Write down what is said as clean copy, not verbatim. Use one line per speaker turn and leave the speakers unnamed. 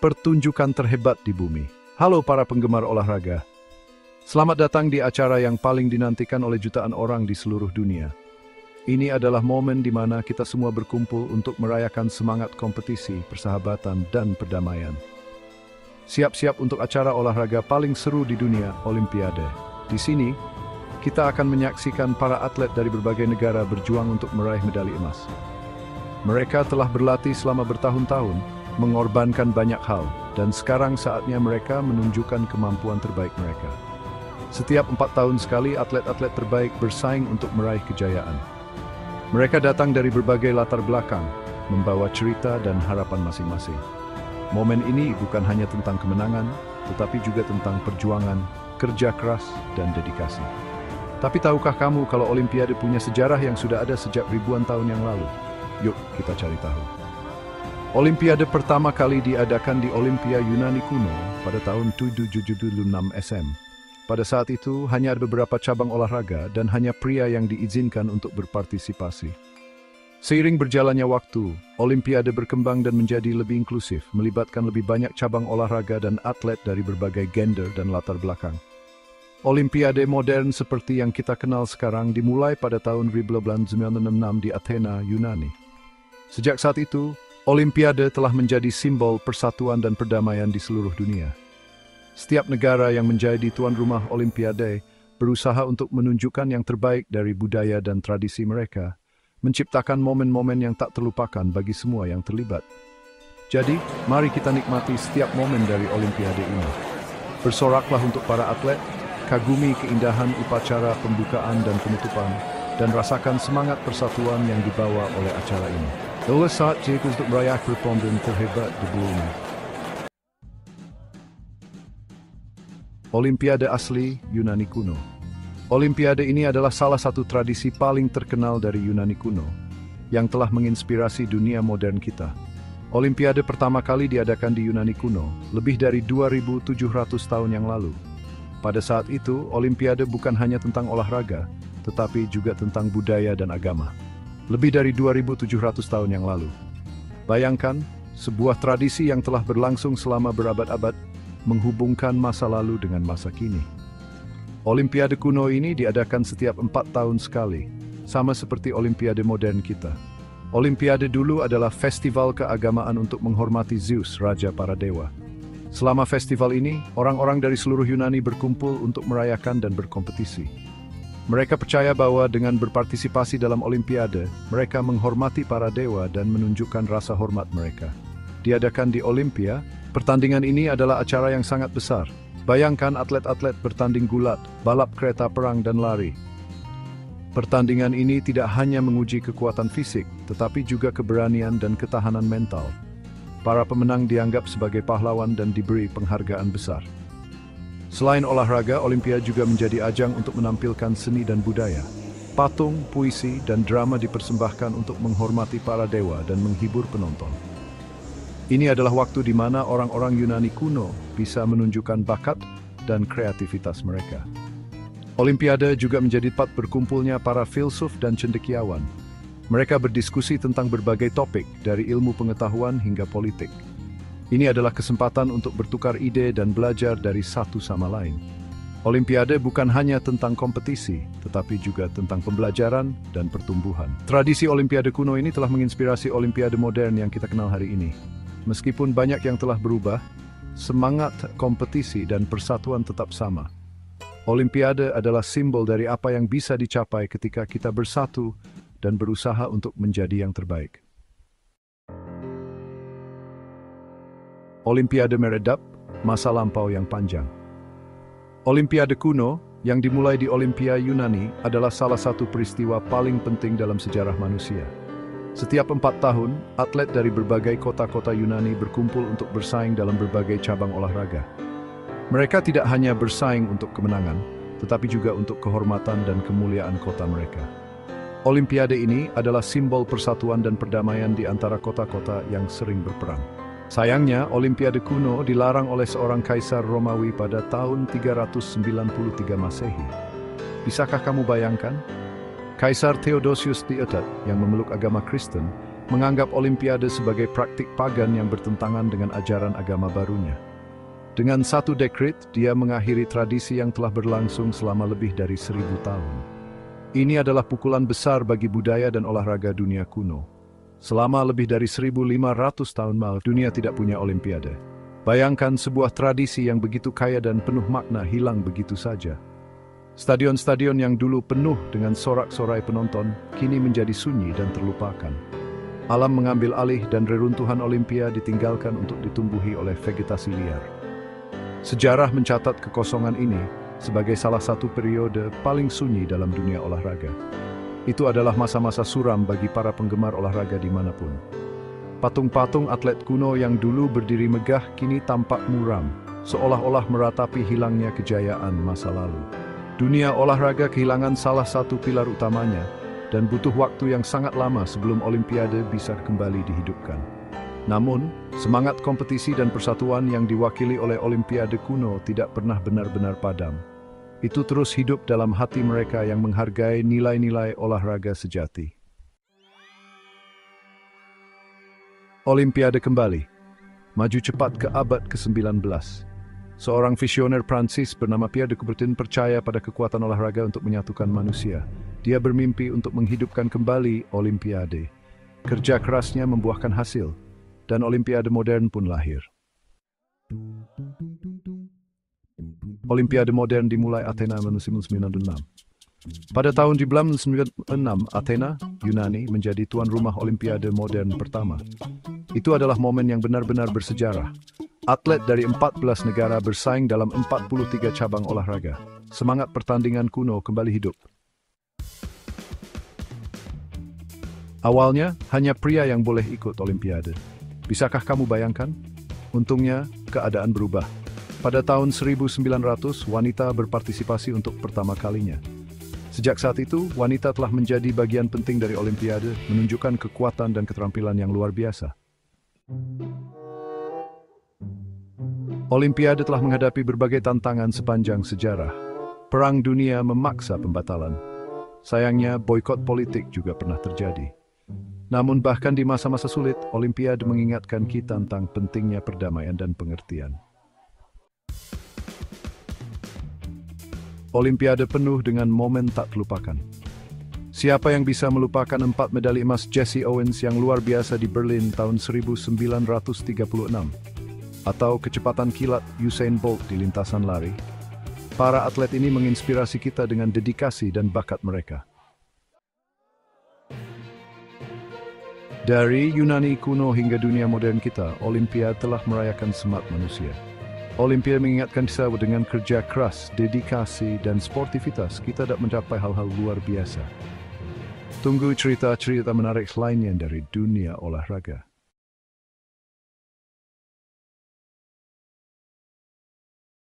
pertunjukan terhebat di bumi. Halo para penggemar olahraga. Selamat datang di acara yang paling dinantikan oleh jutaan orang di seluruh dunia. Ini adalah momen di mana kita semua berkumpul untuk merayakan semangat kompetisi, persahabatan, dan perdamaian. Siap-siap untuk acara olahraga paling seru di dunia, Olimpiade. Di sini, kita akan menyaksikan para atlet dari berbagai negara berjuang untuk meraih medali emas. Mereka telah berlatih selama bertahun-tahun, mengorbankan banyak hal, dan sekarang saatnya mereka menunjukkan kemampuan terbaik mereka. Setiap 4 tahun sekali, atlet-atlet terbaik bersaing untuk meraih kejayaan. Mereka datang dari berbagai latar belakang, membawa cerita dan harapan masing-masing. Momen ini bukan hanya tentang kemenangan, tetapi juga tentang perjuangan, kerja keras, dan dedikasi. Tapi tahukah kamu kalau Olimpiade punya sejarah yang sudah ada sejak ribuan tahun yang lalu? Yuk, kita cari tahu. Olimpiade pertama kali diadakan di Olimpia Yunani kuno pada tahun 776 SM. Pada saat itu, hanya ada beberapa cabang olahraga dan hanya pria yang diizinkan untuk berpartisipasi. Seiring berjalannya waktu, Olimpiade berkembang dan menjadi lebih inklusif, melibatkan lebih banyak cabang olahraga dan atlet dari berbagai gender dan latar belakang. Olimpiade modern seperti yang kita kenal sekarang dimulai pada tahun 1966 di Athena, Yunani. Sejak saat itu, Olimpiade telah menjadi simbol persatuan dan perdamaian di seluruh dunia. Setiap negara yang menjadi tuan rumah Olimpiade berusaha untuk menunjukkan yang terbaik dari budaya dan tradisi mereka, menciptakan momen-momen yang tak terlupakan bagi semua yang terlibat. Jadi, mari kita nikmati setiap momen dari Olimpiade ini. Bersoraklah untuk para atlet, kagumi keindahan upacara pembukaan dan penutupan, dan rasakan semangat persatuan yang dibawa oleh acara ini. Itulah saatnya untuk merayakan pertempuran terhebat di bumi. Olimpiade asli Yunani kuno. Olimpiade ini adalah salah satu tradisi paling terkenal dari Yunani kuno, yang telah menginspirasi dunia modern kita. Olimpiade pertama kali diadakan di Yunani kuno, lebih dari 2.700 tahun yang lalu. Pada saat itu, Olimpiade bukan hanya tentang olahraga, tetapi juga tentang budaya dan agama. Lebih dari 2.700 tahun yang lalu. Bayangkan, sebuah tradisi yang telah berlangsung selama berabad-abad, menghubungkan masa lalu dengan masa kini. Olimpiade kuno ini diadakan setiap 4 tahun sekali, sama seperti Olimpiade modern kita. Olimpiade dulu adalah festival keagamaan untuk menghormati Zeus, raja para dewa. Selama festival ini, orang-orang dari seluruh Yunani berkumpul untuk merayakan dan berkompetisi. Mereka percaya bahwa dengan berpartisipasi dalam Olimpiade, mereka menghormati para dewa dan menunjukkan rasa hormat mereka. Diadakan di Olimpia, pertandingan ini adalah acara yang sangat besar. Bayangkan atlet-atlet bertanding gulat, balap kereta perang dan lari. Pertandingan ini tidak hanya menguji kekuatan fisik, tetapi juga keberanian dan ketahanan mental. Para pemenang dianggap sebagai pahlawan dan diberi penghargaan besar. Selain olahraga, Olimpia juga menjadi ajang untuk menampilkan seni dan budaya. Patung, puisi, dan drama dipersembahkan untuk menghormati para dewa dan menghibur penonton. Ini adalah waktu di mana orang-orang Yunani kuno bisa menunjukkan bakat dan kreativitas mereka. Olimpiade juga menjadi tempat berkumpulnya para filsuf dan cendekiawan. Mereka berdiskusi tentang berbagai topik, dari ilmu pengetahuan hingga politik. Ini adalah kesempatan untuk bertukar ide dan belajar dari satu sama lain. Olimpiade bukan hanya tentang kompetisi, tetapi juga tentang pembelajaran dan pertumbuhan. Tradisi Olimpiade kuno ini telah menginspirasi Olimpiade modern yang kita kenal hari ini. Meskipun banyak yang telah berubah, semangat kompetisi dan persatuan tetap sama. Olimpiade adalah simbol dari apa yang bisa dicapai ketika kita bersatu dan berusaha untuk menjadi yang terbaik. Olimpiade meredap, masa lampau yang panjang. Olimpiade kuno, yang dimulai di Olimpia Yunani, adalah salah satu peristiwa paling penting dalam sejarah manusia. Setiap 4 tahun, atlet dari berbagai kota-kota Yunani berkumpul untuk bersaing dalam berbagai cabang olahraga. Mereka tidak hanya bersaing untuk kemenangan, tetapi juga untuk kehormatan dan kemuliaan kota mereka. Olimpiade ini adalah simbol persatuan dan perdamaian di antara kota-kota yang sering berperang. Sayangnya, Olimpiade kuno dilarang oleh seorang kaisar Romawi pada tahun 393 Masehi. Bisakah kamu bayangkan? Kaisar Theodosius III yang memeluk agama Kristen menganggap Olimpiade sebagai praktik pagan yang bertentangan dengan ajaran agama barunya. Dengan satu dekret, dia mengakhiri tradisi yang telah berlangsung selama lebih dari 1000 tahun. Ini adalah pukulan besar bagi budaya dan olahraga dunia kuno. Selama lebih dari 1500 tahun dunia tidak punya Olimpiade. Bayangkan sebuah tradisi yang begitu kaya dan penuh makna hilang begitu saja. Stadion-stadion yang dulu penuh dengan sorak-sorai penonton, kini menjadi sunyi dan terlupakan. Alam mengambil alih dan reruntuhan Olimpia ditinggalkan untuk ditumbuhi oleh vegetasi liar. Sejarah mencatat kekosongan ini sebagai salah satu periode paling sunyi dalam dunia olahraga. Itu adalah masa-masa suram bagi para penggemar olahraga dimanapun. Patung-patung atlet kuno yang dulu berdiri megah kini tampak muram, seolah-olah meratapi hilangnya kejayaan masa lalu. Dunia olahraga kehilangan salah satu pilar utamanya, dan butuh waktu yang sangat lama sebelum Olimpiade bisa kembali dihidupkan. Namun, semangat kompetisi dan persatuan yang diwakili oleh Olimpiade kuno tidak pernah benar-benar padam. Itu terus hidup dalam hati mereka yang menghargai nilai-nilai olahraga sejati. Olimpiade kembali, maju cepat ke abad ke-19. Seorang visioner Prancis bernama Pierre de Coubertin percaya pada kekuatan olahraga untuk menyatukan manusia. Dia bermimpi untuk menghidupkan kembali Olimpiade. Kerja kerasnya membuahkan hasil, dan Olimpiade modern pun lahir. Olimpiade modern dimulai Athena musim 1996. Pada tahun 1996, Athena, Yunani, menjadi tuan rumah Olimpiade modern pertama. Itu adalah momen yang benar-benar bersejarah. Atlet dari 14 negara bersaing dalam 43 cabang olahraga. Semangat pertandingan kuno kembali hidup. Awalnya, hanya pria yang boleh ikut Olimpiade. Bisakah kamu bayangkan? Untungnya, keadaan berubah. Pada tahun 1900, wanita berpartisipasi untuk pertama kalinya. Sejak saat itu, wanita telah menjadi bagian penting dari Olimpiade, menunjukkan kekuatan dan keterampilan yang luar biasa. Olimpiade telah menghadapi berbagai tantangan sepanjang sejarah. Perang dunia memaksa pembatalan. Sayangnya, boikot politik juga pernah terjadi. Namun bahkan di masa-masa sulit, Olimpiade mengingatkan kita tentang pentingnya perdamaian dan pengertian. Olimpiade penuh dengan momen tak terlupakan. Siapa yang bisa melupakan 4 medali emas Jesse Owens yang luar biasa di Berlin tahun 1936? Atau kecepatan kilat Usain Bolt di lintasan lari? Para atlet ini menginspirasi kita dengan dedikasi dan bakat mereka. Dari Yunani kuno hingga dunia modern kita, Olimpiade telah merayakan semangat manusia. Olimpiade mengingatkan kita dengan kerja keras, dedikasi, dan sportivitas kita dapat mencapai hal-hal luar biasa. Tunggu cerita-cerita menarik lainnya dari dunia olahraga.